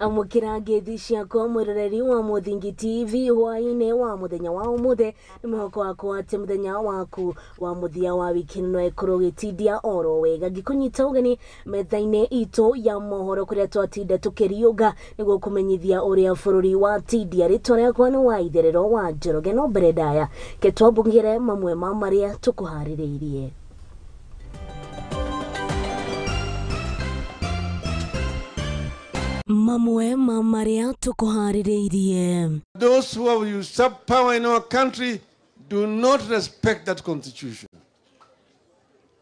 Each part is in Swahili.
amukira ngethi ciakwa mwiroreri wa Muthingi TV hwaini wa muthenya wa umuthe ni mwihoko wakwa ati muthenya waku wa muthia wa wiki no ekoro gitindia oro wega ngikunyita ugeni methaine itu ya mohoro kuria twatinda tukiriuga niguo kumenyithia uria bururi wa tindia ritwa riakwa ni Waitherero wa njoroge no beredaya ketwabungire mamwe ma maria tukuhaririirie. Mamwe mamaria tukuhaririirie. Those who have usurped power in our country do not respect that constitution.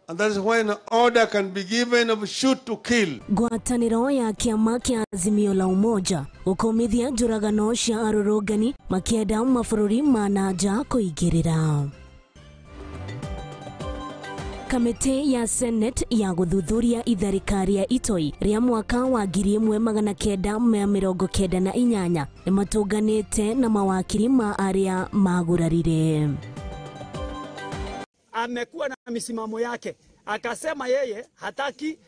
And that is why an order can be given of shoot to kill. Gwataniro ya kiama kia Azimio la Umoja ukomithia njuragano cia arurungani makienda mabũrũri ma nanja kuigirira. Kamiti ya Senate ya guthuthuria itharikari ya itoi ria mwaka wa 1998 nimatunganite na mawakili ma aria magurarire. Amekuwa na misimamo yake, akasema yeye hataki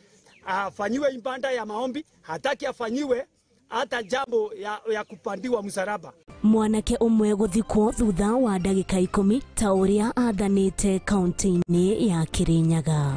afanyiwe ibada ya maombi, hataki afanyiwe hata jambo ya kupandiwa msalaba. Mwanake umwe guthikwo thutha wa ndagika 10 ta uria athanite kaunti-ini ya Kirinyaga.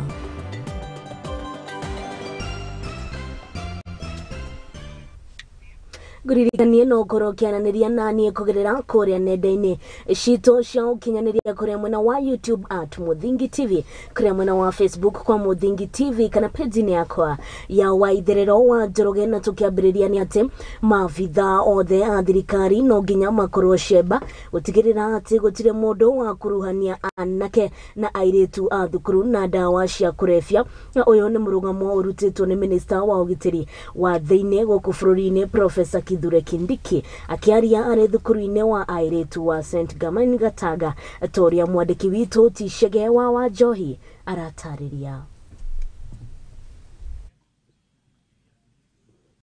Guririkanie no korokiananiria nani kugerera kuria nenda-ini cito cia ukinyaniria kuria mwena wa YouTube @Muthingi TV, kuria mwena wa Facebook kwa Muthingi TV kana page-ini yakwa ya Waitherero wa njoroge na tukiambiriria ni ati maabitha othe a thirikari no nginya makorwo sheba gutigirira ati gutire mundu wa kuruhania anake na airitu a thukuru na dawa cia kurefia. Na uyu ni murugamo urutitwo ni Minister wa ugitiri wa thiini guku bururi-ini Professor Kithure Kindiki akiaria ari thukuru-ini wa airitu wa St. Gamani Gataga toria mwandiki witu Tishege wa Wanjohi aratariria.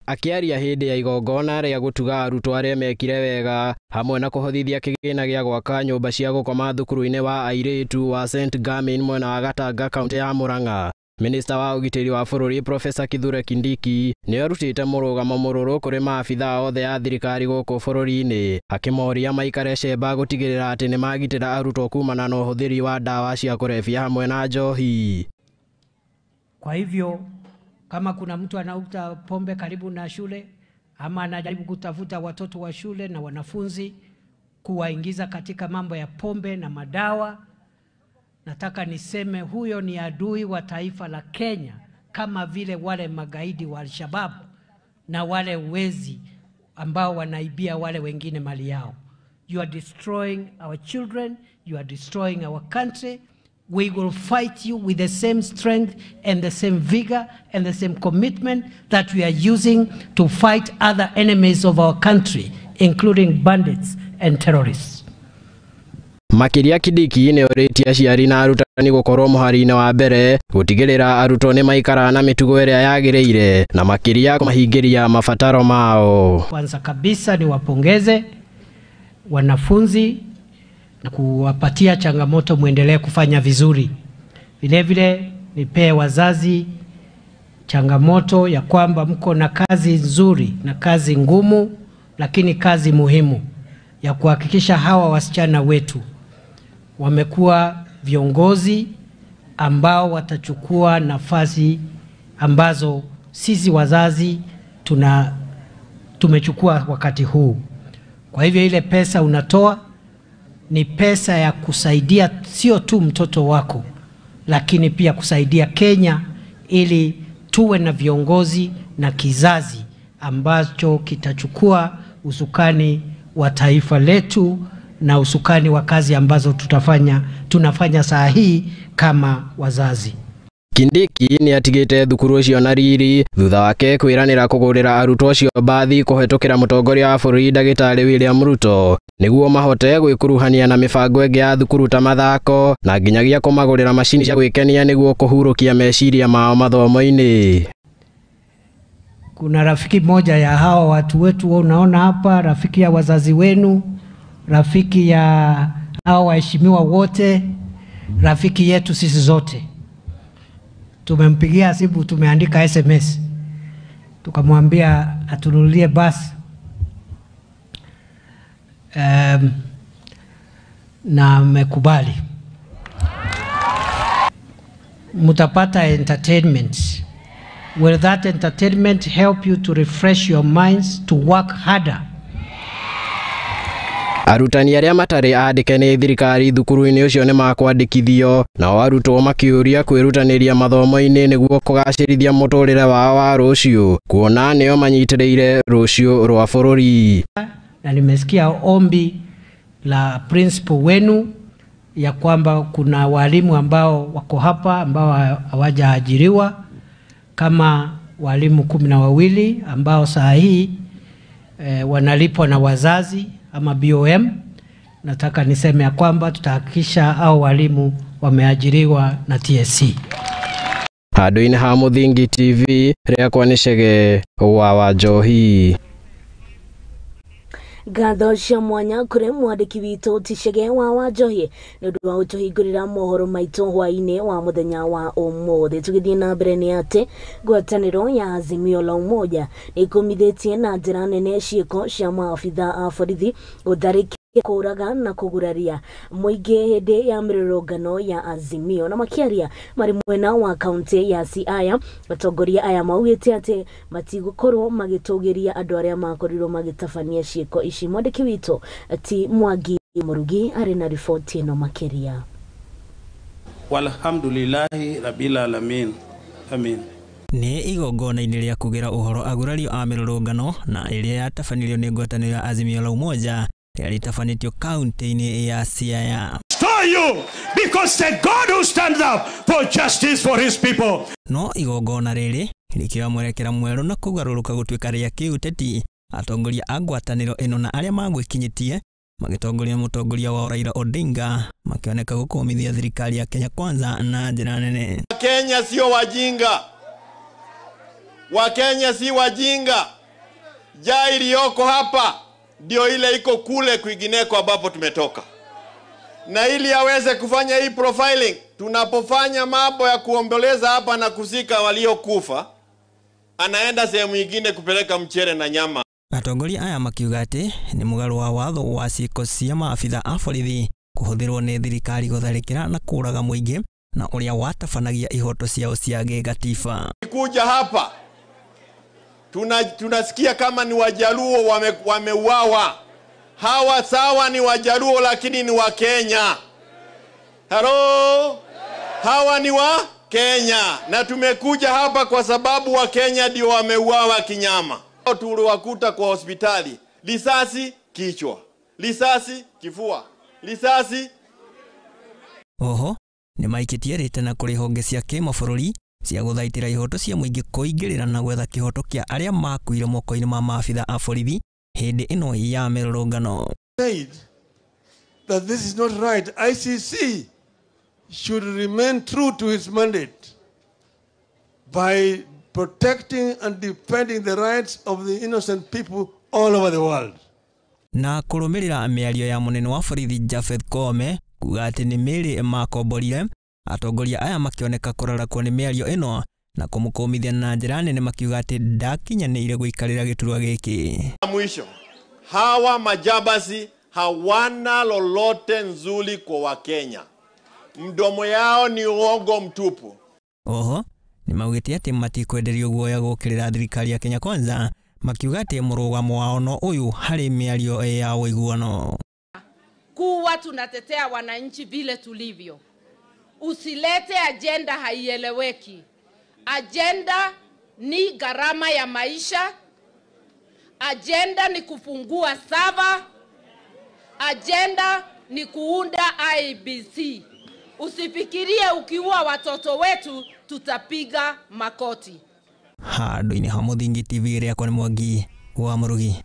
Akiaria hindi ya igongona ria gutuga arutwo aria mekire wega hamwe na kuhothithia kigina gia gwaka nyumba cia gukoma thukuru-ini wa airitu wa St. Gamani mwena wa Gataga kaunti ya Murang'a. Minister wa ugitiri wa bururi Professor Kithure Kindiki ni arutite murugamo mururu kuri maabitha othe a thirikari guku bururi-ini akimoria maikare sheba gutigirira ati ni magitira arutwo kumana na uhuthiri wa dawa cia kurefia hamwe na njohi. Kwa hivyo kama kuna mtu anauta pombe karibu na shule ama anajaribu kutafuta watoto wa shule na wanafunzi kuwaingiza katika mambo ya pombe na madawa, nataka niseme huyo ni adui wa taifa la Kenya, kama vile wale magaidi wa Al-Shabaab na wale wezi ambao wanaibia wale wengine mali yao. You are destroying our children, you are destroying our country. We will fight you with the same strength and the same vigor and the same commitment that we are using to fight other enemies of our country, including bandits and terrorists. Makiria Kindiki ni oriti aciari na arutani gukorwo muhari-ini wa mbere gutigirira arutwo ni maikara na mitugo iria yagireire na makiria kumahingiria mabataro mao. Kwanza kabisa ni wapongeze wanafunzi na kuwapatia changamoto muendelee kufanya vizuri. Vile vile nipee wazazi changamoto ya kwamba mko na kazi nzuri na kazi ngumu, lakini kazi muhimu ya kuhakikisha hawa wasichana wetu wamekuwa viongozi ambao watachukua nafasi ambazo sisi wazazi tumechukua wakati huu. Kwa hivyo ile pesa unatoa ni pesa ya kusaidia sio tu mtoto wako, lakini pia kusaidia Kenya ili tuwe na viongozi na kizazi ambacho kitachukua usukani wa taifa letu na usukani wa kazi ambazo tunafanya saa hii kama wazazi. Kindiki ni atigite thukuru ucio na riri thutha wake kwiranira kugurira arutwo ucio bathi kuhetukira mutongoria wa bururi Ndagitari William Ruto niguo mahote gwikuruhania na mibango enge ya thukuru ta mathako na nginyagia kumagurira mashini cia gwikenia niguo kuhurukia meciria mao mathomo-ini. Kuna rafiki moja ya hawa watu wetu unaona hapa, rafiki ya wazazi wenu, rafiki ya hawa waheshimiwa wote, rafiki yetu sisi zote. Tumempigia simu, tumeandika SMS tukamwambia atunulie basi na amekubali. Mutapata entertainment. Will that entertainment help you to refresh your minds to work harder? Arutani aria matari andike ni thirikari thukuru-ini ucio ni makwandikithio na arutwo makiuria kwirutaniria mathomo-ini niguo kugacirithia muturire wao wa rucio kuona nio manyitiriire rucio rwa bururi. Na nimesikia ombi la principal wenu ya kwamba kuna walimu ambao wako hapa ambao hawajaajiriwa kama walimu 12 ambao saa hii wanalipwa na wazazi ama BOM. Nataka niseme ya kwamba tutahakikisha hao walimu wameajiriwa na TSC. Handũ-inĩ ha Mũthingi TV rĩakwa nĩ Chege wa Njohi. Ngatho cia mwanya kuri mwandiki witũ ti Chege wa Njohi nĩ ũndũ wa gũtũhingũrĩra mohoro maitũ hwaini wa mũthenya wa ũmũthĩ. Tũgĩthiĩ na mbere nĩ atĩ ngwatanĩro ya Azimio la Umoja nĩĩkũmithĩtie na njĩra nene ciĩko cia maabitha a borithi gũtharĩkĩra kũraga na kũguraria mũingĩ hĩndĩ ya mĩrũrũngano ya Azimio. Na makĩaria marĩ mwena wa kaunti ya Siaya, atongoria aya maugĩte atĩ matigũkorwo magĩtũgĩria andũ arĩa makorirwo magĩtabania ciĩko ici. Mwandĩki witũ ti Mwangi Murugi arĩ na riboti ĩno makĩria. Walhamdulillahi rabbil alamin. Amin. Nĩ igongona-inĩ rĩa kũgĩra ũhoro agurario a mĩrũrũngano na ĩrĩa yatabanirio nĩ ngwatanĩro ya Azimio la Umoja yalitafanĩtio kaunti-inĩ ya Siaya. You because the God who stands up for justice for his people. No igongona rĩrĩ rĩkĩoya mwerekera mwerũ na kũgarũrũka gũtuĩka rĩa kĩũteti. Atongoria a ngwatanĩro ĩno na arĩa magwĩkinyĩtie magĩtongoria mũtongoria wa Raila Odinga makĩoneka gũkũmithia thirikari ya Kenya Kwanza na njĩra nene. Wakenya sio wajinga. Wakenya si wajinga. Jaa iliyoko hapa ndio ile iko kule kwingineko ambapo tumetoka. Na ili aweze kufanya hii profiling, tunapofanya mambo ya kuomboleza hapa na kusika waliokufa, anaenda sehemu nyingine kupeleka mchere na nyama. Atongoria aya makiuga atĩ nĩ mũgarũ wa watho wa ciĩko cia maabitha a borithi kũhũthĩrwo nĩ thirikari gũtharĩkĩra na kũraga mũingĩ na ũrĩa watabanagia ihoto ciao cia gĩgatiba. Kuja hapa tunasikia kama ni Wajaluo wameuawa. Hawa sawa ni Wajaluo lakini ni wa Kenya. Hello? Hawa ni wa Kenya na tumekuja hapa kwa sababu wa Kenya ndio wameuawa kinyama. Tuliwakuta kwa hospitali, risasi kichwa, risasi kifua, risasi. Oho nĩ maikĩtie rĩtana kũrĩ honge cia kĩmabũrũri cia gũthaitĩra ihoto cia mũingĩ kũingĩrĩra na gwetha kĩhoto kĩa arĩa makuire moko-inĩ ma maabitha a borithi hĩndĩ ĩno ya mĩrũrũngano. Said that this is not right. ICC should remain true to its mandate by protecting and defending the rights of the innocent people all over the world. Na kũrũmĩrĩra mĩario ya mũnene wa borithi Japhet Koome kuga atĩ nĩ mĩĩrĩ makomborire, atongoria aya makĩoneka kũrarakwo nĩ mĩario ĩno na kũmũkũmithia na njĩra nene makiuga atĩ ndakinyanĩire gũikarĩra gĩturwa gĩkĩ. Mwisho, hawa majabasi hawana lolote nzuri kwa Wakenya. Mdomo yao ni uongo mtupu. Oho nĩ maugĩte atĩ matikwenderio guoya gũkĩrĩra thirikari ya Kenya Kwanza, makiuga atĩ mũrũgamo wao no ũyũ harĩ mĩario ya ũiguano. Kuwa tunatetea wananchi vile tulivyo. Usilete agenda haieleweki. Agenda ni gharama ya maisha. Agenda ni kufungua sava. Agenda ni kuunda IBC. Usifikirie ukiua watoto wetu tutapiga makoti. Handũ-inĩ ha Mũthingi TV rĩakwa nĩ Mwangi wa Murugi.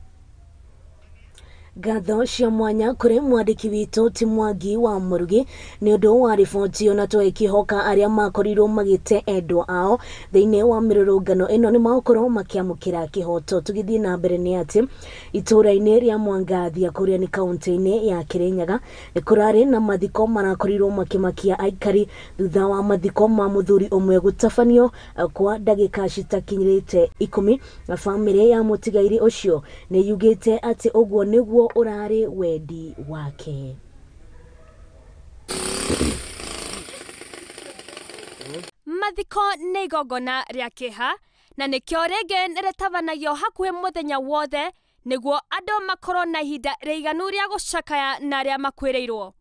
Ngatho cia mwanya kuri mwandiki witũ ti Mwangi wa Murugi ni undu wa riboti ona twekihoka aria makorirwo magite endwa ao thiini wa mirurungano ino ni makorwo makiamukira kihoto. Tugithii na mbere ni ati itura-ini ria Mwangathia kuria ni kaunti-ini ya Kirinyaga ni kurari na mathiko marakorirwo makimakia aikari thutha wa mathiko ma muthuri umwe gutabanio kwa ndagika citakinyirite 10 na family ya mutigairi ucio ni yugite ati uguo niguo urari wendi wake. Mathiko nĩ igongona rĩa kĩha na nĩkĩo rĩngĩ nĩrĩtabanagio hakuhĩ mũthenya wothe nĩguo andũ makorwo na ihinda rĩiganu rĩa gũcakaya na arĩa makuĩrĩirwo.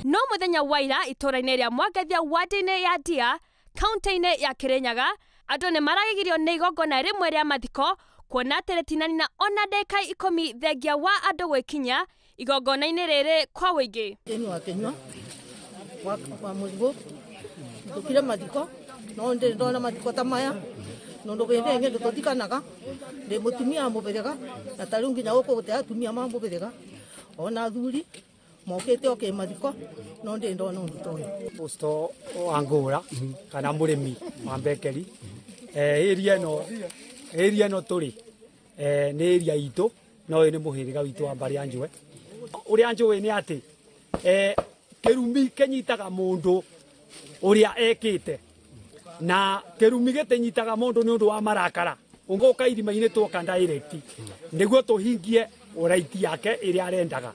No mũthenya wa ira itũra-inĩ rĩa Mwangathia wadi-inĩ ya Ndia kaunti-inĩ ya Kirinyaga andũ nĩ maragigirio nĩ igongona rĩmwe rĩa mathiko kuona atĩ rĩtinanina ona ndeka 10 thengia wa andũ gwĩkinya igongona-inĩ rĩrĩ kwa wĩingĩ. Wa muzigo tukire mathiko no ndona mathiko ta maya no ndo bende ngende tutikanaga de mutumia mubirega na tarungi nya goko gute atumia mambo birega ona thuri mokete oke mathiko no ndona nditoyo posto angora kana murimi wa mbekeri area no turi ni area itu no ni muhiriga witu wa mbari anjwe uri anjwe ni ati kerumi kenyitaga mundu uria ekite na kerumi getenyitaga mundu ni undu wa marakara ungoka irima-ini twoka direct niguo tuhingie uraiti yake iria arendaga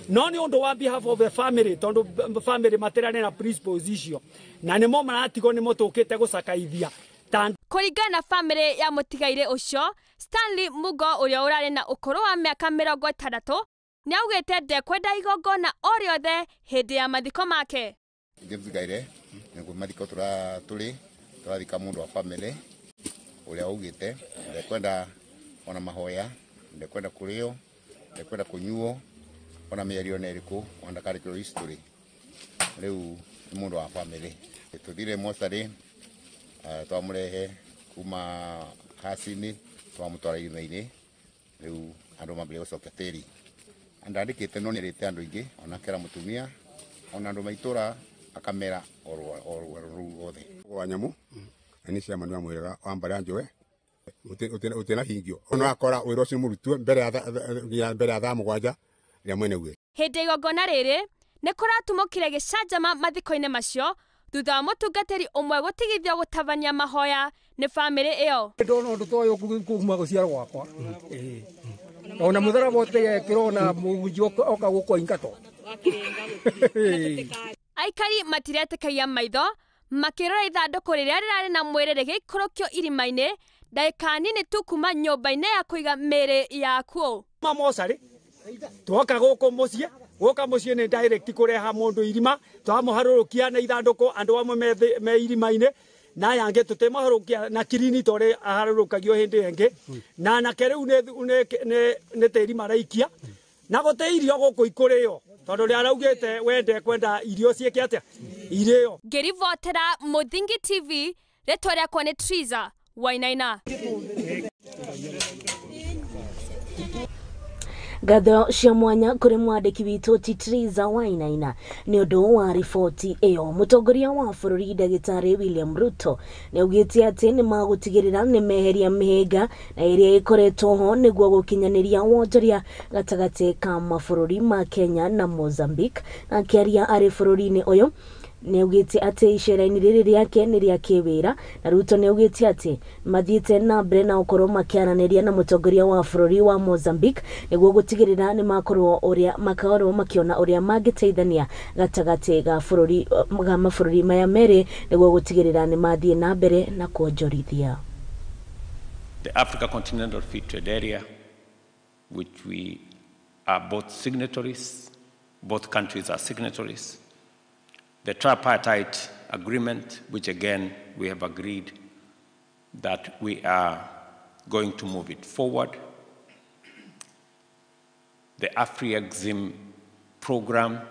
no ni undu wa behalf of the family tondu family materane na predisposition na nimo maratigo nimo tukite gucakaithia kuringana na family ya mutigaire ucio Stanley Mugo uria urari na ukuru wa miaka 60 ni augite ndekwenda igongona o riothe hindi ya mathiko make. Ngithigaire niguo mathiko turathika mundu wa family uria augite ndekwenda ona mahoya ndekwenda kurio ndekwenda kunyuo ona mĩario na ĩrĩkũ ona karĩkĩro history riu mundu wa family tuthire mostari twamurehe kuma hasini twamutwara irima-ini riu andu mambire gucokia tĩri andandikite no nirite andu ingi ona kera mutumia ona andu maitura akamera oru othe wa nyamu ani cia manu amwira wa mbara njwe utena hingio ona akora wira ucio murutwe mbere ya thaa mugwanja ria mwene gwe. Hindi igongona riri ni kuratumukire gicanjama mathiko-ini macio thutha wa mutungatiri umwe gutigithio gutabania mahoya ni family iyo. Ndona undu toyo kuma guciara gwakwa ona muthara bote kirona muji oka guko ingato aikari matiretĩkagia maitho makirora ithandũkũ rĩrĩa rĩrarĩ na mwĩrĩ rĩgĩikũrũkio irima-inĩ ndagĩka nini tu kuma nyũmba-inĩ ya kũiga mĩĩrĩ yakuo. Mamosarĩ twoka gũka mũciĩ nĩ direct kũreha mũndũ irima twamuharũrũkia na ithandũkũ andũ amwe me irima-inĩ na yange tutemaharũkia na kirini tore aharũrũkagio hĩndĩ ĩngĩ na nake rĩu nĩ tĩri maraikia na gũte irio gũkũ ikũrĩo tondu ria raugite wende kwenda irio cieke atia irio. Ngirivotera Muthingi TV rĩtwa rĩakwa nĩ Triza Wainaina. Ngatho cia mwanya kuri mwandiki witũ ti Triza Wainaina ni undu wa riboti iyo. Mutongoria wa bururi Ndagĩtarĩ William Ruto ni augite ati ni magutigirira ni meheria mihinga na iria ikoretwo ho niguo gukinyaniria wonjoria gatagati ka mabũrũri ma Kenya na Mozambique. Na akiaria ari bururi-ini uyu ni augite ati icera-ini riri riake ni ria kiwira na Ruto ni augite ati mathiite na mbere na ukorwo makiaraniria na mutongoria wa bururi wa Mozambique niguo gutigirira ni makorwo makiona uria mangiteithania gatagati ga mabũrũri maya meri niguo gutigirira ni mathie na mbere na kuonjorithia. The Africa Continental Free Trade Area, which we are both signatories, both countries are signatories. The tripartite agreement, which again we have agreed that we are going to move it forward. The AfriExim program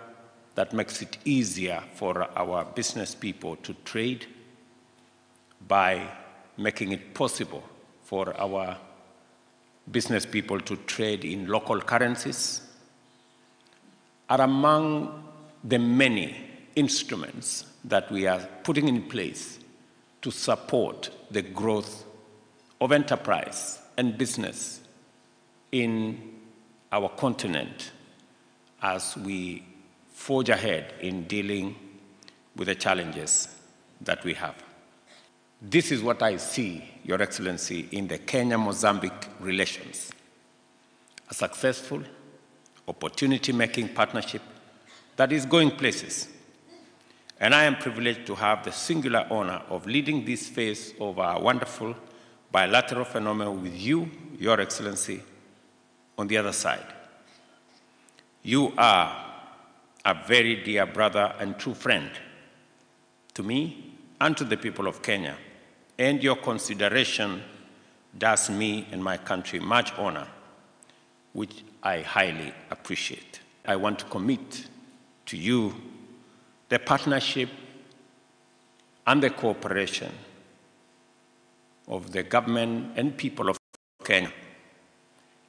that makes it easier for our business people to trade by making it possible for our business people to trade in local currencies are among the many instruments that we are putting in place to support the growth of enterprise and business in our continent as we forge ahead in dealing with the challenges that we have. This is what I see, Your Excellency, in the Kenya-Mozambique relations: a successful, opportunity-making partnership that is going places. And I am privileged to have the singular honor of leading this phase of our wonderful bilateral phenomenon with you, Your Excellency, on the other side. You are a very dear brother and true friend to me and to the people of Kenya, and your consideration does me and my country much honor, which I highly appreciate. I want to commit to you the partnership and the cooperation of the government and people of Kenya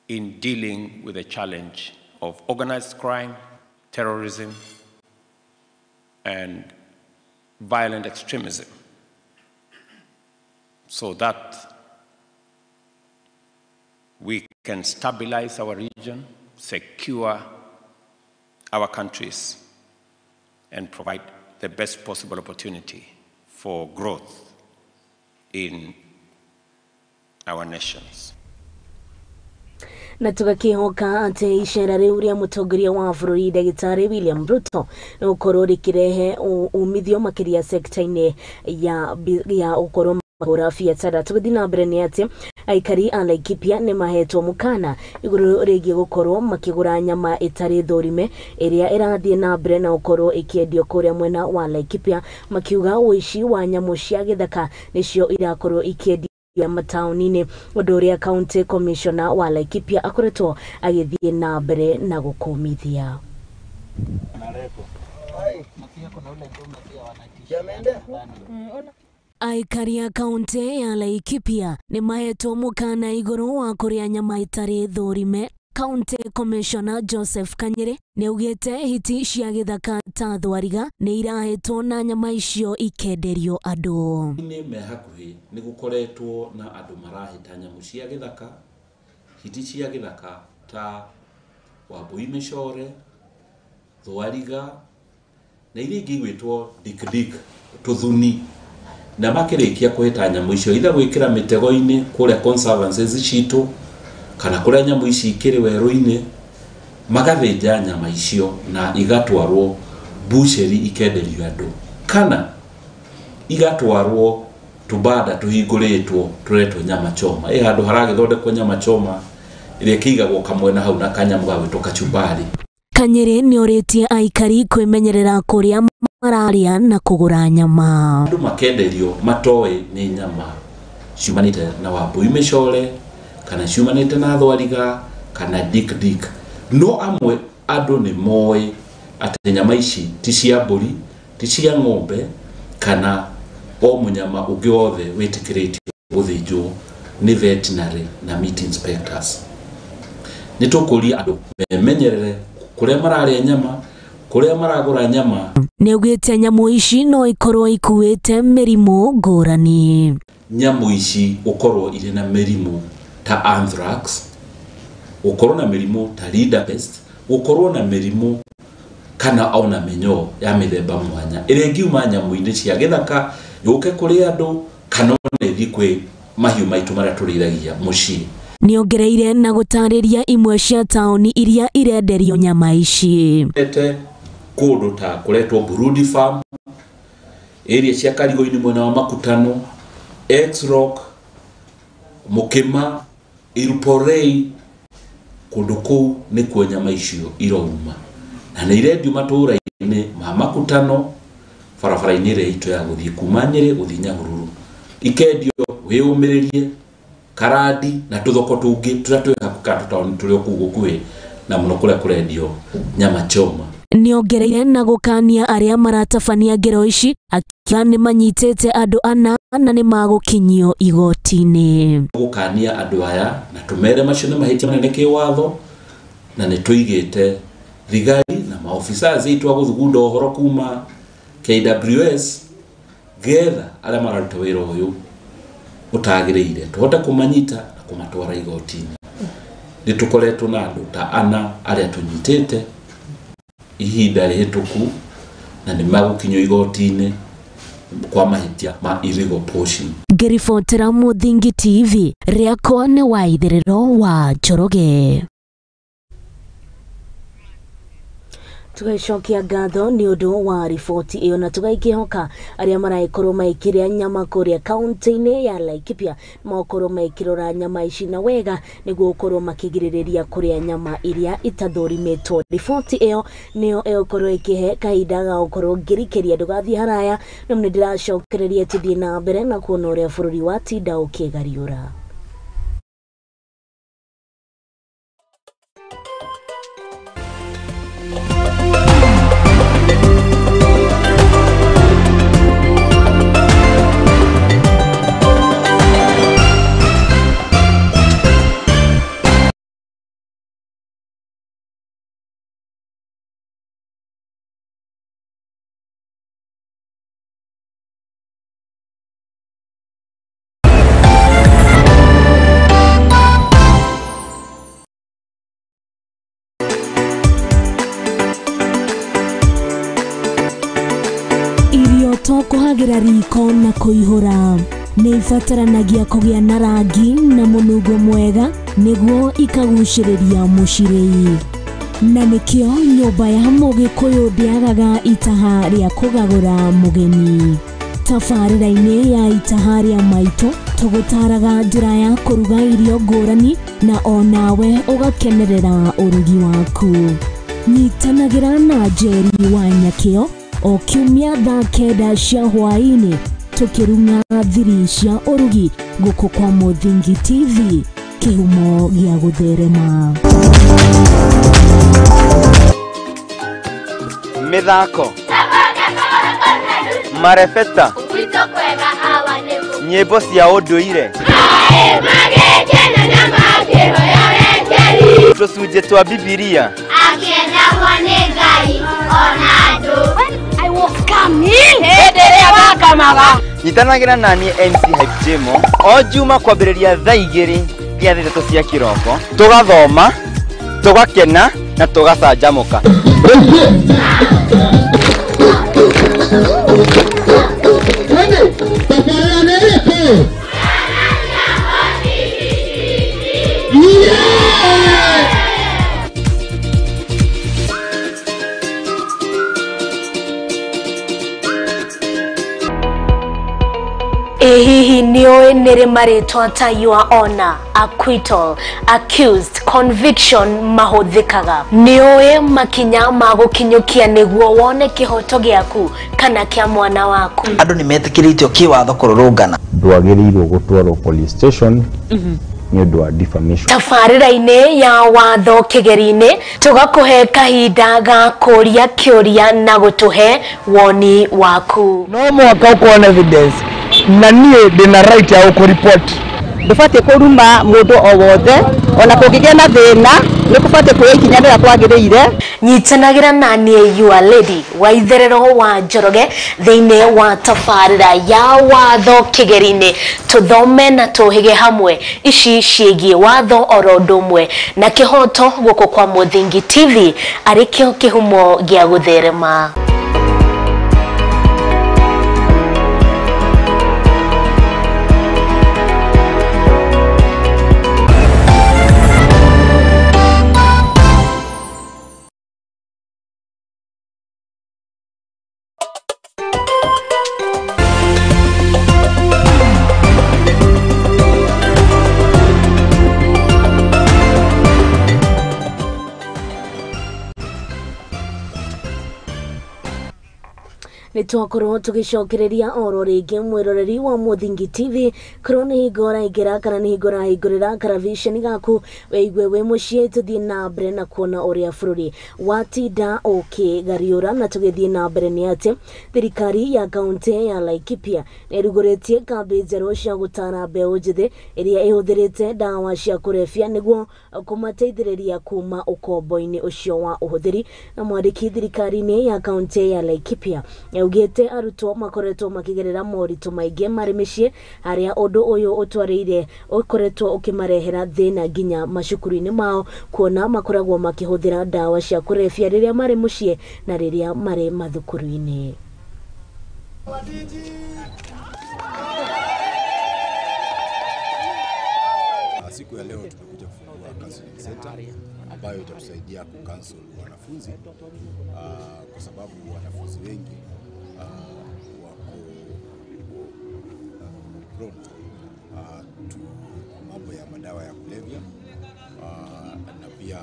in dealing with the challenge of organized crime, terrorism, and violent extremism, so that we can stabilize our region, secure our countries, and provide the best possible opportunity for growth in our nations. Na tugakihoka ati icera riu ria mutongoria wa bururi Ndagitari William Ruto no ukorwo rikirehe umithio makiria sekta-ini ya ukorwo magura biacara. Tugithi na mbere ni ati aikari a Laikipia ni mahetwo mukana iguru rigie gukorwo makigura nyama itari thorime iria irathie na mbere na ukorwo ikiendio kuria mwena wa Laikipia, makiuga uici wa nyamu cia githaka nicio irakorwo ikiendio ya mataunini, undu uria county commissioner wa Laikipia akoretwo agithie na mbere na gukumithia. Aikari a kaunti ya Laikipia ni mahetwo mukana iguru wa kuria nyama itari thorime. County Commissioner Joseph Kanyere ni ugite hiti cia githaka ta thwariga ni irahetwo na nyama icio ikenderio andu. Ni mehakuhi ni gukoretwo na andu marahita nyamu cia githaka, hiti cia githaka ta wambui mishore, thwariga na iria ingi gwitwo dik tuthuni, na makirikia kuhita nyamu icio itha gwikira mitego-ini kuria conservancies citu kana kuria nyamu ici ikiri weru-ini, magathinja nyama icio na igatwarwo busheri ikenderio andu, kana igatwarwo tubada tuhinguritwo turetwo nyama choma. Handu haragithondekwo nyama choma iria kigagwo kamwena hau na kanyamu gagwitwo kachumbari. Kanyere ni oritie aikari kwimenyerera kuria mararia na kugura nyama. Andu makenderio matoe ni nyama ciumanite na wambui mishore, kana ciumanite na thwariga, kana dik. No amwe andu ni moe ati nyama ici ti cia mburi, ti cia ng'ombe, kana o munyama ungi wothe witikiritio guthinjwo ni veterinary na meat inspectors. Ni tukuria andu memenyerere kuria mararia nyama, kuria maragura nyama. Ni ugite nyamu ici no ikorwo ikuite mirimu ngurani. Nyamu ici ukorwo iri na mirimu ta anthrax, ukorwo na mirimu ta rinderpest, ukorwo na mirimu kana ona minyo ya mithemba mwanya iria ngiuma nyamu-ini cia githaka yuke kuri andu kana nethi kwi mahiu maitu maria turithagia mucii. Niongereire na gutariria imwe cia tauni iria irenderio nyama ici. Kundu ta kuretwo Burudi Farm, area cia Karigo-ini mwena wa Makutano, X-Rock, Mukima, Iruporei, kundu kuu ni kuo nyama icio irauma. Na ni irendio matura-ini ma Makutano, barabara-ini ria itu ya guthii kuma Nyeri guthii Nyahururu. Ikendio wiyumiririe Karadi na tuthoko tungi turia twi hakuka tauni turi kuu gukuhi na muno kuria kurendio nyama choma. Niongereire na gukania aria maratabania ngero ici Kiani manyitete andu ana na ni magukinyio igoti-ini. Gukania andu aya na tumere macio nĩ mahĩtia manene kĩwatho na nĩ tũigĩte thigari na maofisa zitwa guthugunda ũhoro kuma KWS getha arĩa mararuta wĩra ũyũ ũtagĩrĩire tuhote kũmanyita na kũmatwara igoti-inĩ. Nĩ tũkoretwo na andũ ta ana arĩa tũnyitĩte ihinda rĩhĩtũku na nĩ magukinyio igoti-inĩ kwa mahĩtia ma illegal poaching. Ngĩribotera Mũthingi TV, rĩakwa nĩ Waitherero wa Njoroge. Tugacokia ngatho nĩ ũndũ wa riboti ĩyo na tũgaikihoka arĩa maraikorwo maikĩrĩa nyama kũrĩa kaunti-inĩ ya Laikipia makorwo maikĩrora nyama ici na wega nĩguo gũkorwo makĩgirĩrĩria kũrĩa nyama iria itathũrimĩtwo. Riboti ĩyo nĩyo ĩgũkorwo ĩkĩhe kahinda ga gũkorwo ngĩrikĩria ndũgathiĩ haraya, no nĩ ndĩracokereria tũthiĩ na mbere na kuona ũrĩa bũrũri wa tinda ũkĩgariũra. Kuhagira riko na kuihura nĩ ibataranagia kũgĩa na rangi na mũnungo mwega nĩguo ikagucĩrĩria mũcirĩi, na nĩkĩo nyũmba ya Mũgĩkũyũ ndĩagaga itaha rĩa kũgagũra mũgeni. Tabarĩra-inĩ ya itaha rĩa maitũ tũgũtaraga njĩra ya kũruga irio ngũrani na onawe ũgakenerera ũrugi waku. Nyitanagĩra na Njeri wa Nyakĩo o kiumia thaa 9 cia hwaini tukirunga thiri cia urugi guku kwa Mũthingi TV, kihumo gĩa gũtherema. Mithako marebeta nyĩmbo cia ũndũire tũcunjĩ twa Bibilia akĩendagwo nĩ Ngai ona andũ. I was coming. Hĩndĩrĩa wakamaga. Nyitanagĩra naniĩ MC Hype Jemo o Juma kwambĩrĩria thaa 2 nginya thaa 3 cia kĩroko, tũgathoma, tũgakena na tũgacanjamũka. Hihi nĩoĩ nĩrĩ marĩtwa ta your honor, acquittal, accused, conviction mahũthĩkaga? Nĩoĩ makinya ma gũkinyũkia nĩguo wone kĩhoto gĩaku kana kĩa mwana waku? Andũ nĩmetĩkĩrĩtio kĩwatho kũrũrũngana. Ndwagĩrĩirwo gũtwarwo police station nĩ ũndũ wa defamation. Tabarĩra-inĩ ya watho kĩgeri-inĩ tũgakũhe kahinda ga kũria kĩũria na gũtũhe woni waku. No mwaka ũkona evidence na niĩ ndĩna right ya gũkũreport. Ndũbatiĩ kũruma mũndũ o wothe, ona kũngĩgĩa na thĩna nĩ kũbatiĩ kuoya ikinya rĩrĩa kwagĩrĩire. Nyitanagĩra na niĩ your lady Waitherero wa Njoroge thĩinĩ wa tabarĩra ya watho kĩgeri-inĩ, tũthome na tũhĩge hamwe ici ciĩgiĩ watho oro ũndũ ũmwe na kĩhoto gũkũ kwa Mũthingi TV, arĩkĩo kĩhumo gĩa gũtherema. nitwakorwo tugicokereria oro ringi mwiroreri wa Muthingi TV korwo ni hingora ingira kana ni hingora hingurira karavisheni gaku weigwe we mucie tuthie na mbere na kuona uria bururi watinda ukigariura na tugithie na mbere ni ati thirikari ya kaunti ya Laikipia niruguritie kambi njeru cia gutara mbeu njithi iria ihuthirite dawa cia kurefia niguo kumateithiriria kuma ukombo-ini ucio wa uhuthiri. Na mwandiki thirikari-ini ya kaunti ya Laikipia yaugite arutwo makoretwo makigerera moritu maingi mari micii haria undu uyu utwarire ukoretwo ukimarehera thina nginya macukuru-ini mao kuona makoragwo makihuthira dawa cia kurefia riria mari mucii na riria mari mathukuru-ini. Siku ya leo tumekuja kufungua counseling center ambayo itatusaidia kucancel wanafunzi kwa sababu wanafunzi wengi wako prone to mambo ya madawa ya kulevya na pia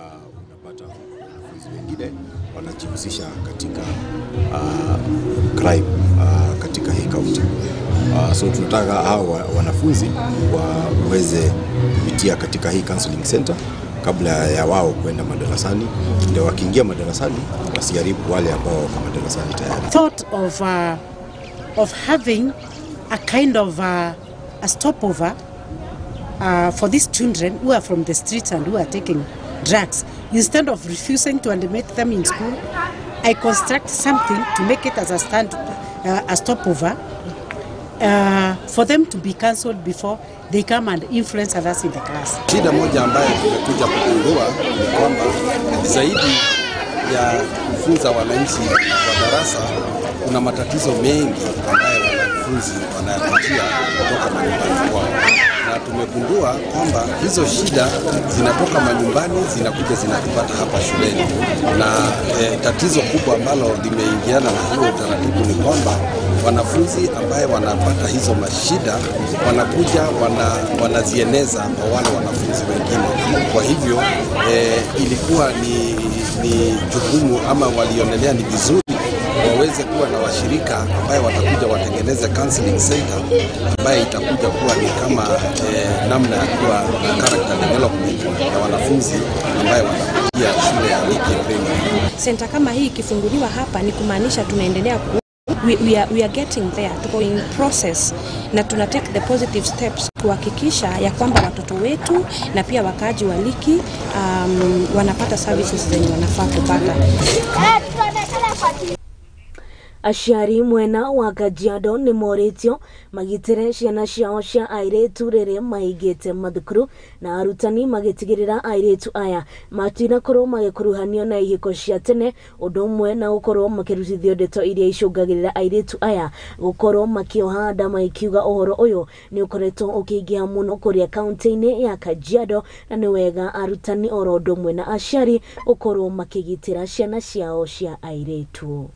unapata wanafunzi wengine wanajihusisha katika crime katika hii county. So tunataka hao wanafunzi waweze kupitia katika hii counseling center kabla ya wao kwenda madarasani, ndio wakiingia madarasani wasiharibu wale ambao wako madarasani tayari. Thought of having a kind of a stopover for these children who are from the streets and who are taking drugs. Instead of refusing to admit them in school, I construct something to make it as a stopover for them to be cancelled before they come and influence others in the class. Shida moja ambayo tumekuja kugundua ni kwamba zaidi ya kufunza wananchi wa darasa, kuna matatizo mengi ambayo wanafunzi wanayapitia kutoka manyumbani kwao, na tumegundua kwamba hizo shida zinatoka manyumbani zinakuja zinatupata hapa shuleni, na tatizo kubwa ambalo limeingiana na hiyo utaratibu ni kwamba wanafunzi ambaye wanapata hizo mashida wanakuja wanazieneza kwa wale wanafunzi wengine. Kwa hivyo ilikuwa ni jukumu ama walionelea ni vizuri waweze kuwa na washirika ambaye watakuja watengeneze counseling center ambaye itakuja kuwa ni kama namna ya kuwa character development ya wanafunzi ambaye watakuja shule ya primary. Center kama hii ikifunguliwa hapa ni kumaanisha tunaendelea we are getting there, tuko in process na tuna take the positive steps kuhakikisha ya kwamba watoto wetu na pia wakaaji wa Liki wanapata services zenye wanafaa kupata. Aciari mwena wa Kajiado ni moritio magitire ciana ciao cia airetu riria maigite mathukuru na arutani magitigirira airetu aya matina korwo magikuruhanio na ihiko cia tene undu umwe na gukorwo makirutithio ndeto iria icungagirira airetu aya gukorwo makioha nda maikiuga uhoro uyu ni ukoretwo ukiingia muno kuria kaunti-ini ya Kajiado na ni wega arutani oro undu umwe na aciari gukorwo makigitira ciana ciao cia airetu.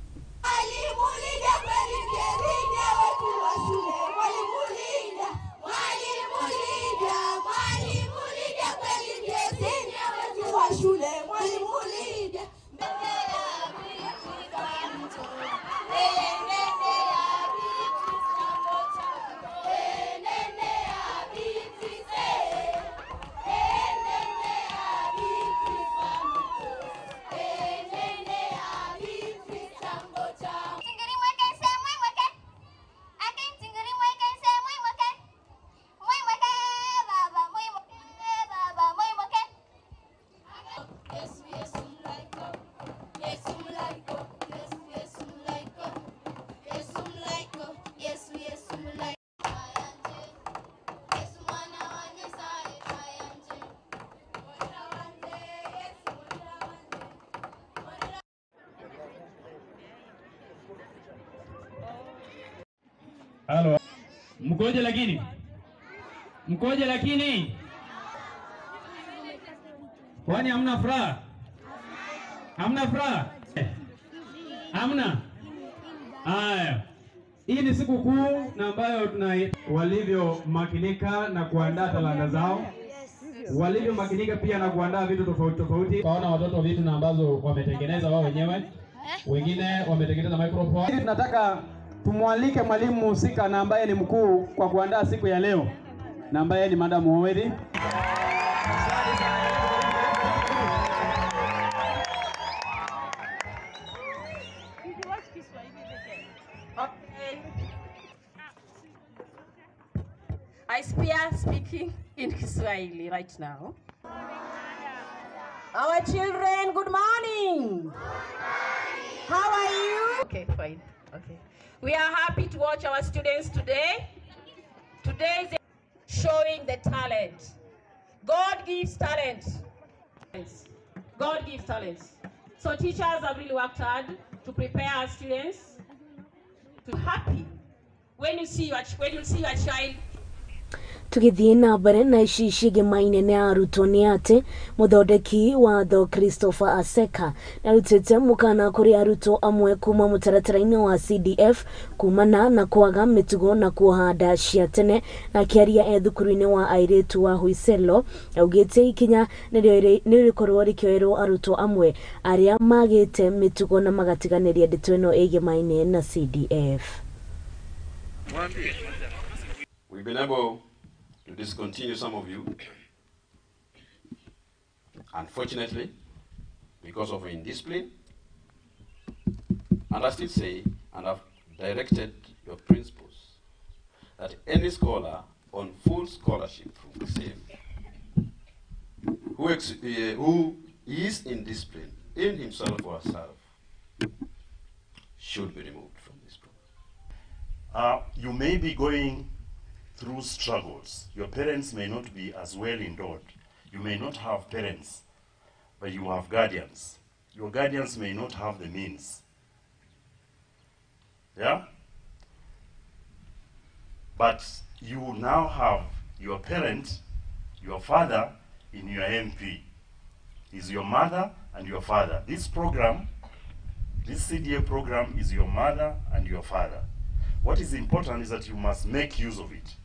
Halo. Mkoje lakini? Kwani hamna furaha? Hamna furaha? Hamna? Haya. Hii ni siku kuu na ambayo walivyo makinika na kuandaa talanta zao. Walivyo makinika pia na kuandaa vitu tofauti tofauti. Kaona watoto vitu na ambazo wametengeneza wao wenyewe. Wengine wametengeneza microphone. Tunataka tumwalike mwalimu mhusika na ambaye ni mkuu kwa kuandaa siku ya leo na ambaye ni Madam Mohoro. I spear speaking in Kiswahili right now. Our children, good morning. How are you? Okay, fine. Okay. We are happy to watch our students today. Today is showing the talent. God gives talent. God gives talents. So teachers have really worked hard to prepare our students to be happy when you see your child. Tugithie na mbere na ici ciĩgiĩ nĩ arutwo nĩ atĩ mũthondeki watho Christopher Aseka nĩarutĩte mũkana kũrĩ arutwo amwe kuma mũtaratara-inĩ wa CDF kumana na kwaga mĩtugo na kuohanda cia tene, na akĩaria thukuru-inĩ wa airĩtu wa Waitherero augĩte ikinya nĩrĩkorwo rĩkĩoerwo arutwo amwe arĩa magĩte mĩtugo na magatiganĩria ndeto ĩno ĩgiĩ na CDF. We've been able to discontinue some of you, unfortunately, because of indiscipline. And I still say, and I've directed your principals, that any scholar on full scholarship from the same, who is indiscipline in himself or herself, should be removed from this program. You may be going through struggles. Your parents may not be as well endowed. You may not have parents, but you have guardians. Your guardians may not have the means. Yeah? But you now have your parent, your father in your MP. Is your mother and your father. This program, this CDA program is your mother and your father. What is important is that you must make use of it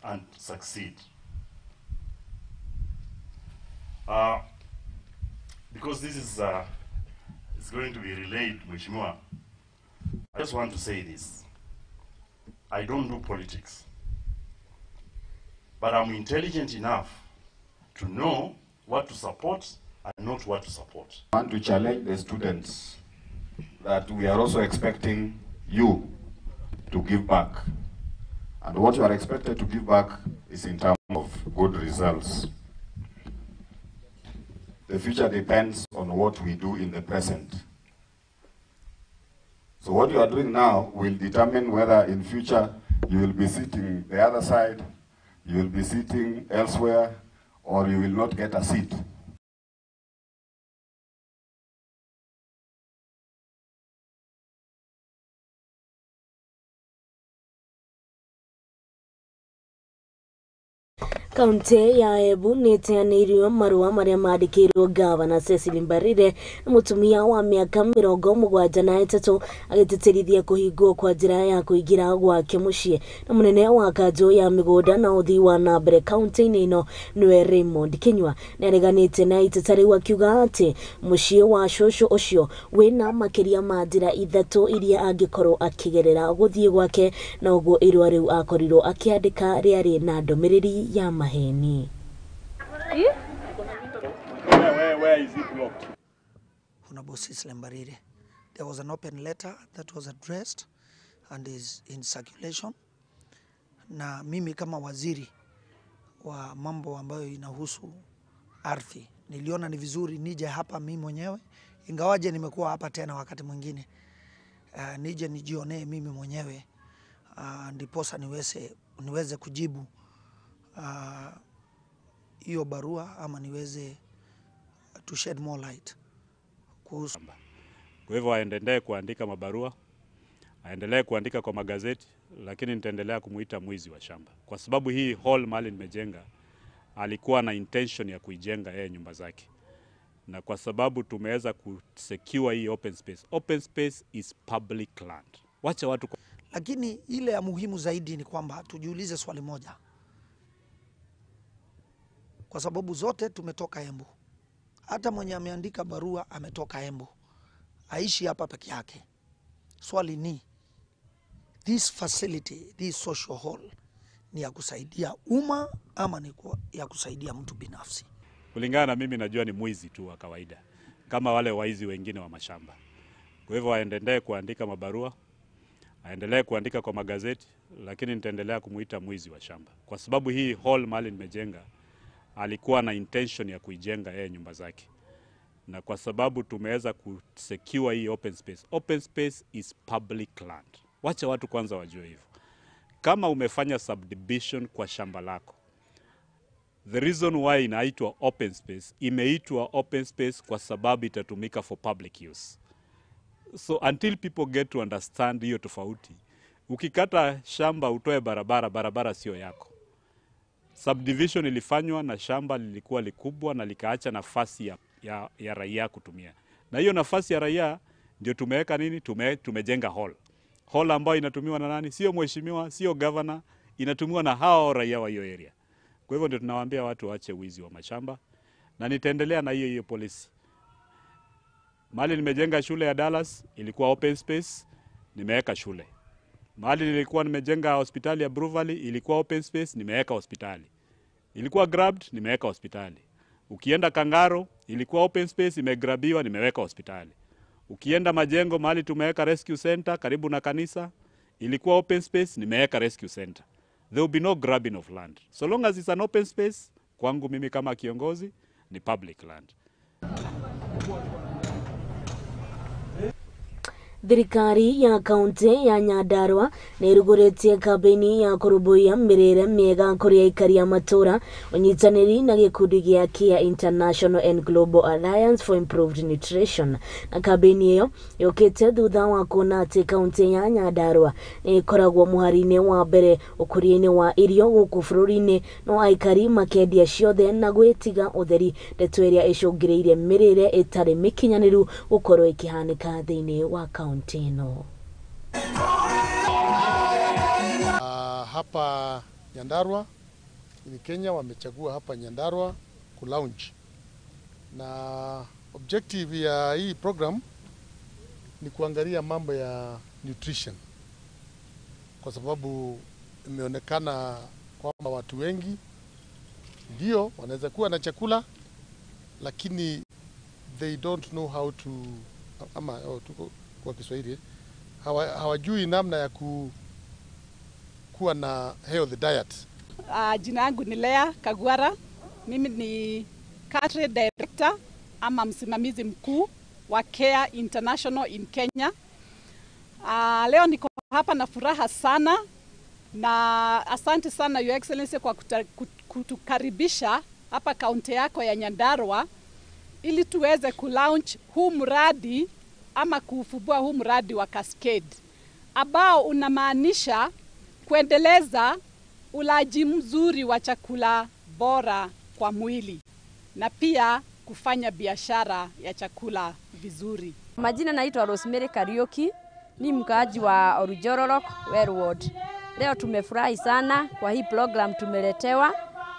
and succeed. Because this is it's going to be relayed, Mheshimiwa, I just want to say this. I don't do politics, but I'm intelligent enough to know what to support and not what to support. I want to challenge the students that we are also expecting you to give back. And what you are expected to give back is in terms of good results. The future depends on what we do in the present. So what you are doing now will determine whether in future you will be sitting the other side, you will be sitting elsewhere, or you will not get a seat. Kaunti ya Embu nĩteanĩirio marũa marĩa mandĩkĩirwo Gavana Cecily Mbarire na mũtumia wa mĩaka 73 agĩtĩtĩrithia kũhingwo kwa njĩra ya kũingĩra gwake mũciĩ na mũnene wa kanjũ ya mĩgũnda na ũthii wa na mbere kaunti-inĩ ĩno nĩwe Raymond Kinyua. Nĩareganĩte na iteta rĩu akiuga atĩ mũciĩ wa cũcũ ũcio wĩna makĩria ma njĩra ithatũ iria angĩkorwo akĩgerera gũthiĩ gwake, na ũguo irũa rĩu akorirwo akĩandĩka rĩarĩ na ndũmĩrĩri ya maheni. Where is it blocked? Honorable Cecily Mbarire, there was an open letter that was addressed and is in circulation. Na mimi kama waziri wa mambo ambayo inahusu ardhi, niliona ni vizuri nije hapa mimi mwenyewe, ingawaje nimekuwa hapa tena wakati mwingine. Nije nijionee mimi mwenyewe, ndiposa niweze kujibu hiyo barua ama niweze to shed more light kuhusu. Kwa hivyo aendelee kuandika mabarua, aendelee kuandika kwa magazeti, lakini nitaendelea kumuita mwizi wa shamba. Kwa sababu hii hall mali nimejenga, alikuwa na intention ya kuijenga yeye nyumba zake. Na kwa sababu tumeweza kusecure hii open space. Open space is public land. Wacha watu. Lakini ile ya muhimu zaidi ni kwamba tujiulize swali moja. Kwa sababu zote tumetoka Embu. Hata mwenye ameandika barua ametoka Embu. Aishi hapa peke yake. swali ni this facility, this social hall ni ya kusaidia umma ama ni ya kusaidia mtu binafsi? Kulingana na mimi najua ni mwizi tu wa kawaida kama wale waizi wengine wa mashamba. Kwa hivyo aendelee kuandika mabarua, aendelee kuandika kwa magazeti, lakini nitaendelea kumuita mwizi wa shamba. Kwa sababu hii hall mahali nimejenga alikuwa na intention ya kuijenga yeye nyumba zake. Na kwa sababu tumeweza kusecure hii open space. Open space is public land. Wacha watu kwanza wajue hivyo. Kama umefanya subdivision kwa shamba lako, the reason why inaitwa open space, imeitwa open space kwa sababu itatumika for public use. So until people get to understand hiyo tofauti, ukikata shamba utoe barabara, barabara sio yako. Subdivision ilifanywa na shamba lilikuwa likubwa na likaacha nafasi ya raia kutumia. Na hiyo nafasi ya raia ndio tumeweka nini? Tumejenga hall. Hall ambayo inatumiwa na nani? Sio mheshimiwa, sio governor, inatumiwa na hao raia wa hiyo area. Kwa hivyo ndio tunawaambia watu waache wizi wa mashamba, na nitaendelea na hiyo policy. Mahali nimejenga shule ya Dallas ilikuwa open space, nimeweka shule. Mahali nilikuwa nimejenga hospitali ya Blue Valley ilikuwa open space, nimeweka hospitali. Ilikuwa grabbed, nimeweka hospitali. Ukienda Kangaro ilikuwa open space, imegrabiwa, nimeweka hospitali. Ukienda Majengo mahali tumeweka rescue center karibu na kanisa, ilikuwa open space, nimeweka rescue center. There will be no grabbing of land. So long as it's an open space, kwangu mimi kama kiongozi ni public land. Thirikari ya kaunti ya Nyandarua nĩĩrugũrĩtie kambĩini ya kũrũmbũiya mĩrĩĩre mĩega kũrĩ aikari a matũũra ũnyitanĩri na gĩkundi gĩa Care International and Global Alliance for Improved Nutrition. Na kambĩini ĩyo yũkĩte thutha wa kuona atĩ kaunti ya Nyandarua nĩĩkoragwo mũhari-inĩ wa mbere ũkũria-inĩ wa irio gũkũ bũrũri-inĩ, no aikari makendia ciothe na gwĩtiga ũtheri, ndeto ĩrĩa ĩcũngĩrĩirie mĩrĩĩre ĩtarĩ mĩkinyanĩru gũkorwo ĩkĩhanĩka thĩinĩ wa kaunti. Hapa Nyandarua ni Kenya, wamechagua hapa Nyandarua kulaunch, na objective ya hii program ni kuangalia mambo ya nutrition, kwa sababu imeonekana kwamba watu wengi ndio wanaweza kuwa na chakula lakini they don't know how to kwa Kiswahili hawajui namna ya kuwa na healthy diet. Jina yangu ni Lea Kagwara. Mimi ni country director ama msimamizi mkuu wa Care International in Kenya. Leo niko hapa na furaha sana na asante sana Your Excellency kwa kutukaribisha hapa kaunti yako ya Nyandarua ili tuweze kulaunch huu mradi ama kufubua huu mradi wa Cascade ambao unamaanisha kuendeleza ulaji mzuri wa chakula bora kwa mwili na pia kufanya biashara ya chakula vizuri. Majina naitwa Rosemary Kariuki, ni mkaaji wa Njoroge, Waitherero. Leo tumefurahi sana kwa hii program tumeletewa.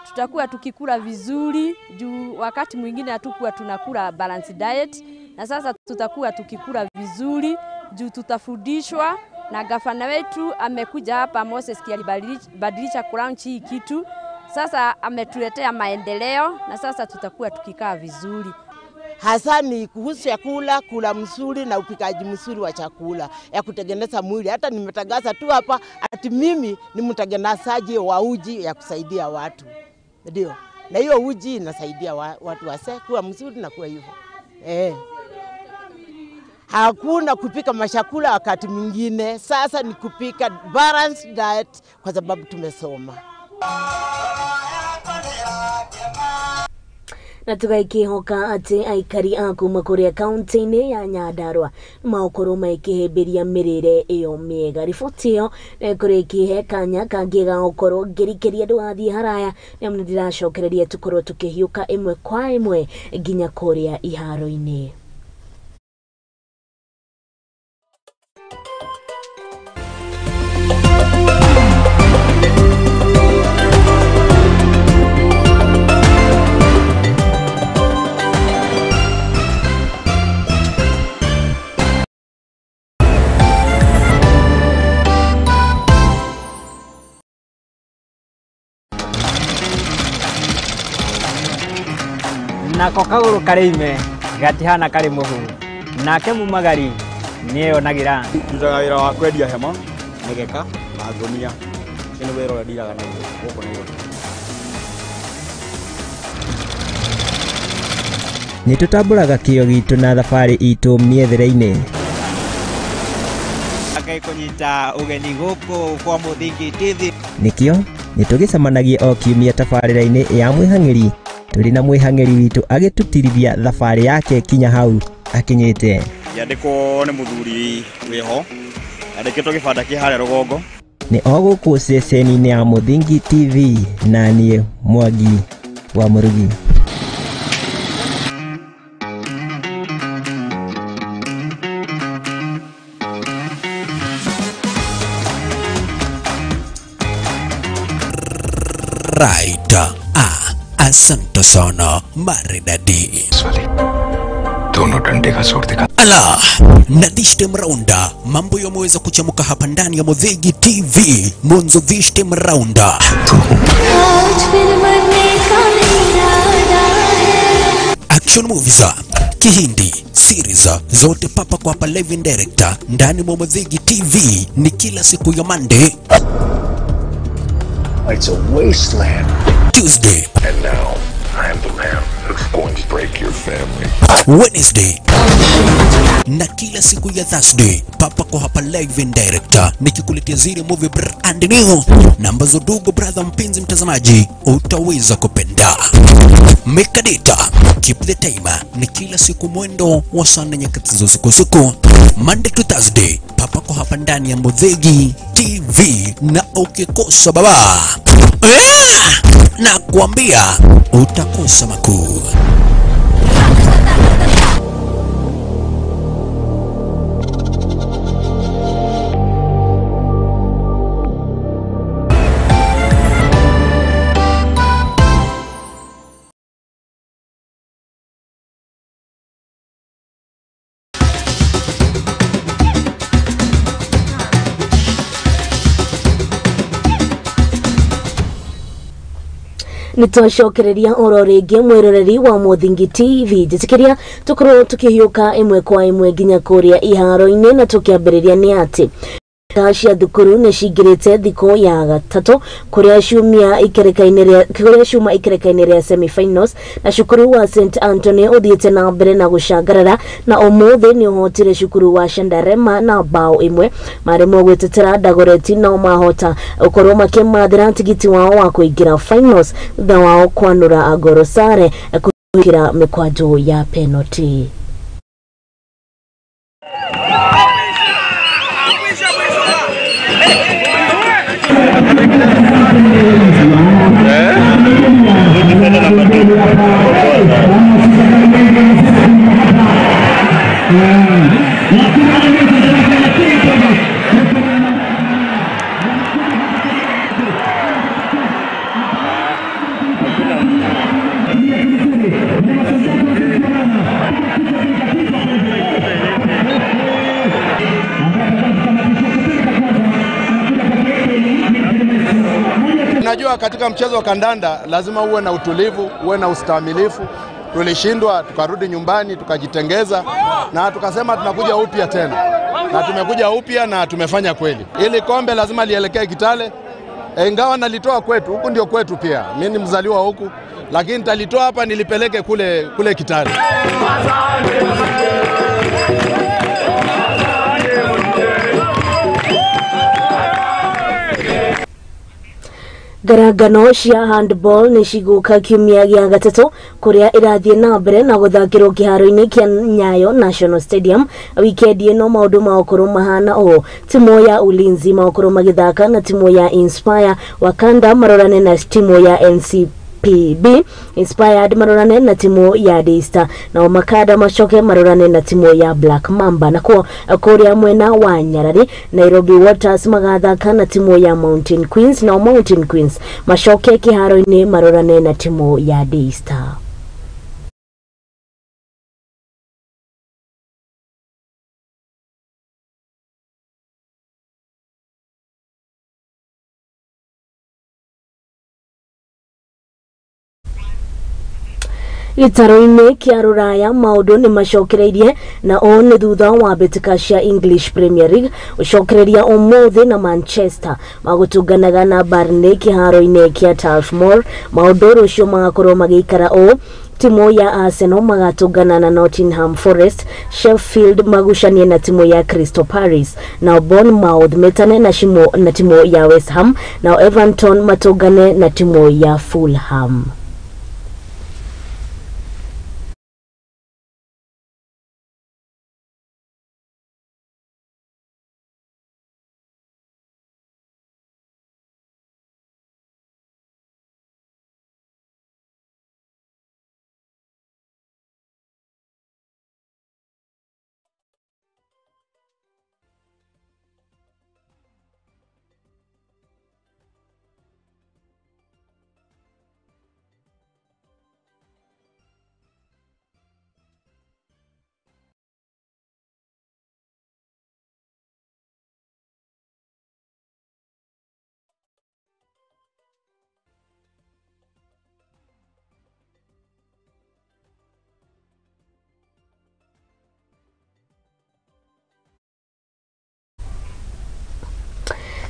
Tutakuwa tukikula vizuri juu wakati mwingine hatukuwa tunakula balance diet, na sasa tutakuwa tukikula vizuri juu tutafundishwa na gavana wetu amekuja hapa Moses alibadilisha kulaunch hii kitu. Sasa ametuletea maendeleo na sasa tutakuwa tukikaa vizuri. Hasa ni kuhusu chakula, kula mzuri na upikaji mzuri wa chakula ya kutengeneza mwili. Hata nimetangaza tu hapa ati mimi ni mtengenezaji wa uji ya kusaidia watu. Ndio. Na hiyo uji inasaidia watu wase kuwa mzuri na kuwa hivyo. Hakuna kupika mashakula wakati mwingine. Sasa ni kupika balanced diet kwa sababu tumesoma. Na tugaikihoka ati aikari a kuma kuria kaunti-ini ya Nyandarua maũkorwo makĩhĩmbĩria mĩrĩre ĩyo mĩega. Riboti ĩyo nĩĩkorwo ĩkĩhe kanya kangĩ ga gũkorwo ngĩrikĩria ndũgathiĩ haraya, nĩamu nĩndĩracokereria tũkorwo tũkĩhiũka ĩmwe kwa ĩmwe nginya kũrĩa iharo-inĩ. nako kaguru karime gatihana kari muhu nake mumagari niyo nagira ndutaga wira wa kwendia hema migeka na ngumia kini wira wa ndiraga na guko na nitutamburaga kio gitu na thabari itu miethere-ini kunyita ugeni guku kwa Muthingi TV nikio nitugicemanagia o kiumia tabarĩra-inĩ ya mwĩhang'ĩri tũrĩ na mwĩhang'ĩri witũ agĩtũtirithia thabarĩ yake kinya hau akinyĩte yandĩkwo nĩ mũthuri wĩho andĩkĩtwo gĩbanda kĩ harĩa rũgongo nĩ o gũkũ ceceni-inĩ ya Muthingi TV na niĩ Mwangi wa Mũrugi. Right. Asante sana maridadi. Dono dande ka sort dikha. Ala, na this time round mambo yameweza kuchamuka hapa ndani ya Muthingi TV. Mwanzo this time round. Action movies, Kihindi, series zote papa kwa hapa live in director ndani mwa Muthingi TV ni kila siku ya Monday. It's a wasteland. Tuesday. And now, I am the man who's going to break your family. Wednesday. Na kila siku ya Thursday papa kwa hapa live in director nikikuletea zile movie brand new na ambazo ndugu brother mpenzi mtazamaji utaweza kupenda. Make a date, keep the time, ni kila siku mwendo wa sana nyakati za usiku Monday to Thursday papa kwa hapa ndani ya Muthingi TV na ukikosa baba na kuambia utakosa makuu. nitwacokereria oro ringi mwiroreri wa Muthingi TV jitikiria tukorwo tukihiuka imwe kwa imwe nginya kuria iharo-ini na tukiambiriria ni ati cia thukuru ni cingirite thiko ya gatatu kuria ciuma ikerekaine ria semi-finals na cukuru wa St Anthony uthiite na mbere na gucangarara na umuthi ni uhotire cukuru wa Shandarema na bao imwe marimo gwetetera Dagoreti na mahota ukorwo makimathira tigiti wao wa kuingira finals thutha wao kwanura Agorosare kuingira mikwajo ya penalty. Unajua katika mchezo wa kandanda lazima uwe na utulivu, uwe na ustahimilifu. Tulishindwa, tukarudi nyumbani, tukajitengeza na tukasema tunakuja upya tena. Na tumekuja upya na tumefanya kweli. Ili kombe lazima lielekee Kitale. Ingawa nalitoa kwetu, huku ndio kwetu pia. Mimi ni mzaliwa huku, lakini nitalitoa hapa nilipeleke kule Kitale. Garagano cia handball ni ciguka kiumia gia gatatu kuria irathie na mbere na guthakirwo kiharo-ini kia Nyayo National Stadium weekend ino maundu maokoro mahana o timu ya Ulinzi maokoro magithaka na timu ya Inspire Wakanda marorane na timu ya NCPB Inspired marorane na timu ya Daystar na Makada macoke marorane na timu ya Black Mamba na kuria mwena wa Nyarari Nairobi Waters magathaka na timu ya Mountain Queens na Mountain Queens macoke kiharo-ini marorane na timu ya Daystar. Gitaro-inĩ kĩa Rũraya maũndũ nĩ macokereirie na o nĩ thutha wa mbĩtĩka cia English Premier League gũcokereria ũmũthĩ na Manchester magũtũnganaga na Burnley kĩharo-inĩ kĩa Turf Moor. Maũndũ rũciũ magakorwo magĩikara ũũ: timu ya Arsenal magatũngana na Nottingham Forest, Sheffield magucanie na timu ya Crystal Palace, na Bournemouth metane na timu ya West Ham, na Everton matũngane na timu ya Fulham.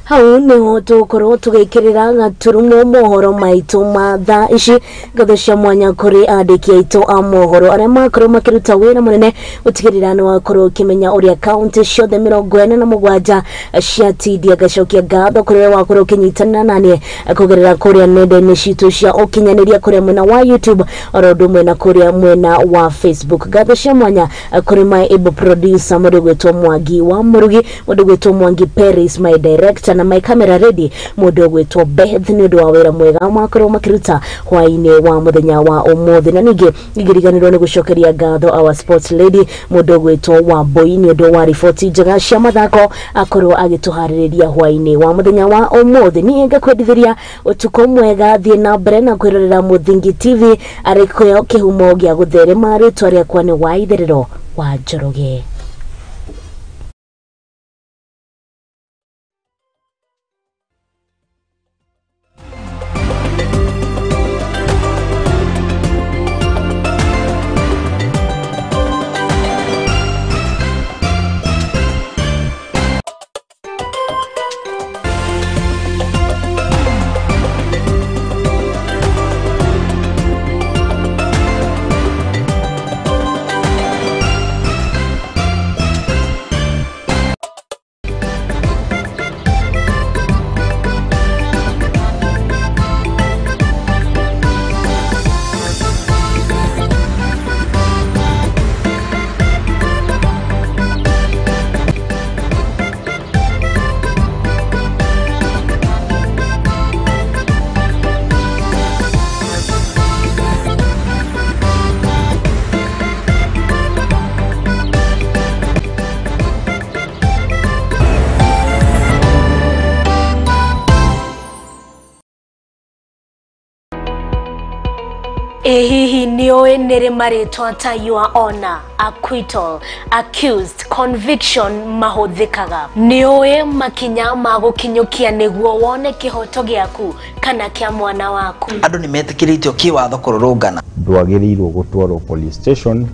Hau niho tukorwo tugikirira gaturumo mohoro maitu ma thaa ici ngatho cia mwanya kuri andiki aitu a mohoro aria makorwo makiruta wira munene gutigirira ni wakorwo ukimenya uria kaunti ciothe 47 cia tidia gacokia ngatho kuri wakorwo ukinyitanira nanie kugerera kuria nenda-ini citu cia ukinyaniria kuria mwena wa YouTube oro ndumwe na kuria mwena wa Facebook. Ngatho cia mwanya kuri my able producer mundu gwitwo Mwangi wa Murugi, mundu gwitwo Mwangi Paris, my director na my camera ready mundu gwitwo Beth, ni undu wa wira mwega makorwo makiruta hwaini wa muthenya wa umuthi. Na ningi igiriganirwo ni gucokeria ngatho our sports lady mundu gwitwo wa Boy, ni undu wa riboti njega cia mathako akorwo agituhaririria hwaini wa muthenya wa umuthi. Ni ngakwendithiria utuko mwega, thie na mbere na kwirorera Muthingi TV ariko kihumo gia gutherema. Ritwa riakwa ni Waitherero wa Njoroge. Hihi niwe nere maritwa ta your honor, acquittal, accused, conviction mahuthikaga? Niwe makinya magukinyukia niguo wone kihoto giaku kana kia mwana waku? Andu nimetikiriitio kiwatho kururungana, ndwagiriirwo gutwarwo police station